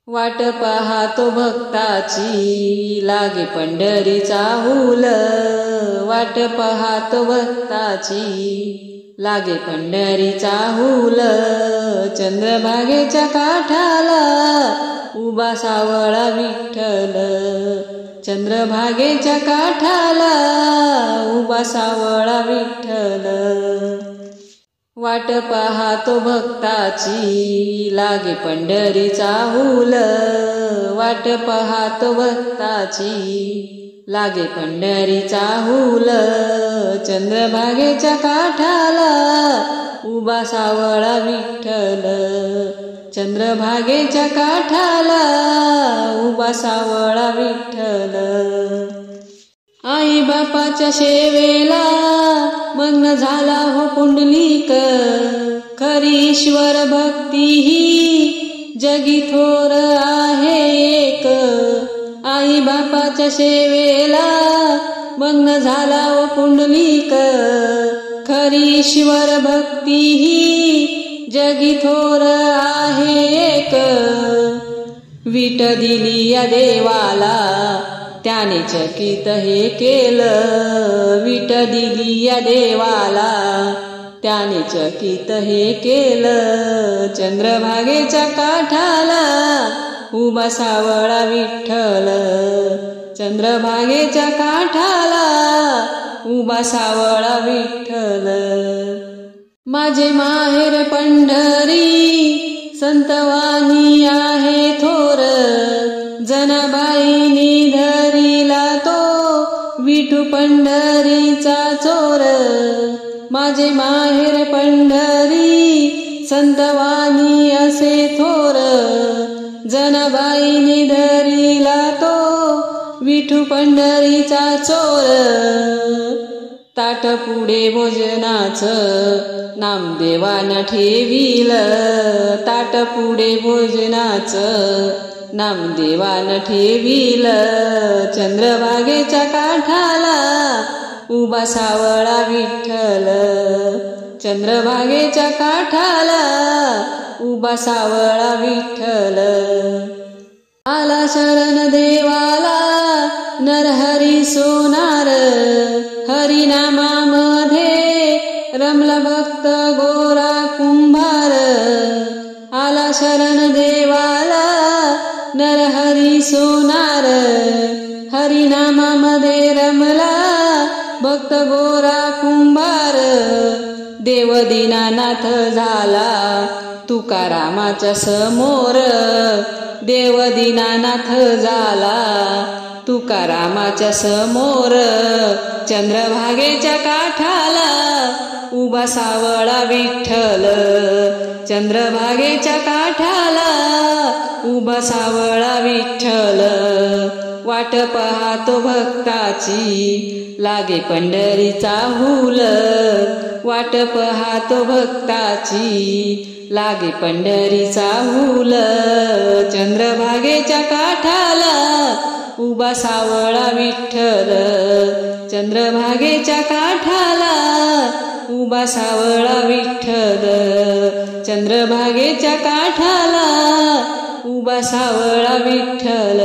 वाट पाहतो भक्ताची लागे पंढरीचा हुल। वाट पाहतो भक्ताची लागे पंढरीचा हुल। चंद्रभागेच्या काठाला उभा सावळा विठ्ठल। चंद्रभागेच्या काठाला उभा सावळा विठ्ठल। वाट पाहतो भक्ताची लागे पंढरीचा हुल। वाट पाहतो भक्ताची लागे पंढरीचा हुल। चंद्रभागेच्या काठाला उभा सावळा विठ्ठल। चंद्रभागेच्या काठाला उभा सावळा विठ्ठल। आई बापाच्या सेवेला मग्न झाला हो पुंडलिक। खरी ईश्वर भक्ती ही जगी थोर आहे एक। आई बापाच्या सेवेला मग्न झाला हो पुंडलिक। खरी ईश्वर भक्ती ही जगी थोर आहे एक। विट दिली या देवाला त्याने चकित हे केलं। विट दिली या देवाला त्याने चकित हे केलं। चंद्रभागेच्या काठाला उभा सावळा विठ्ठल। चंद्रभागेच्या काठाला उभा सावळा विठ्ठल। माझे माहेर पंढरी संतवानी आहे थोर। जनाबाईनी धरिला तो विठू पंढरीचा चोर। माझे माहेर पंढरी संतवानी असे थोर। जनाबाईनी धरिला तो विठू पंढरीचा चोर। ताट पुढे भोजनाचं नामदेवानं ठेविल। ताट पुढे भोजनाचं नामदेवानं ठेविल। चंद्रभागेच्या काठाला उभा सावळा विठ्ठल। चंद्रभागेच्या काठाला उभा सावळा विठ्ठल। आला शरण देवाला नरहरी सोनार। हरिनामामध्ये रमला भक्त गोरा कुंभार। आला शरण देवाला नरहरी सोनार। हरिनामामध्ये रमला भक्त गोरा कुंभार। देव दीनानाथ झाला तुकारामाच्या समोर। देव दीनानाथ झाला तुकारामाच्या समोर। चंद्रभागेच्या काठाला उभा सावळा विठ्ठल। चंद्रभागेच्या काठाला उभा सावळा विठ्ठल। वाट पाहतो भक्ताची लागे पंढरीचा हुल। वाट पाहतो भक्ताची लागे पंढरीचा हुल। चंद्रभागेच्या काठाला उभा सावळा विठ्ठल। चंद्रभागेच्या काठाला उभा सावळा विठ्ठल। चंद्रभागेच्या काठाला उभा सावळा विठ्ठल।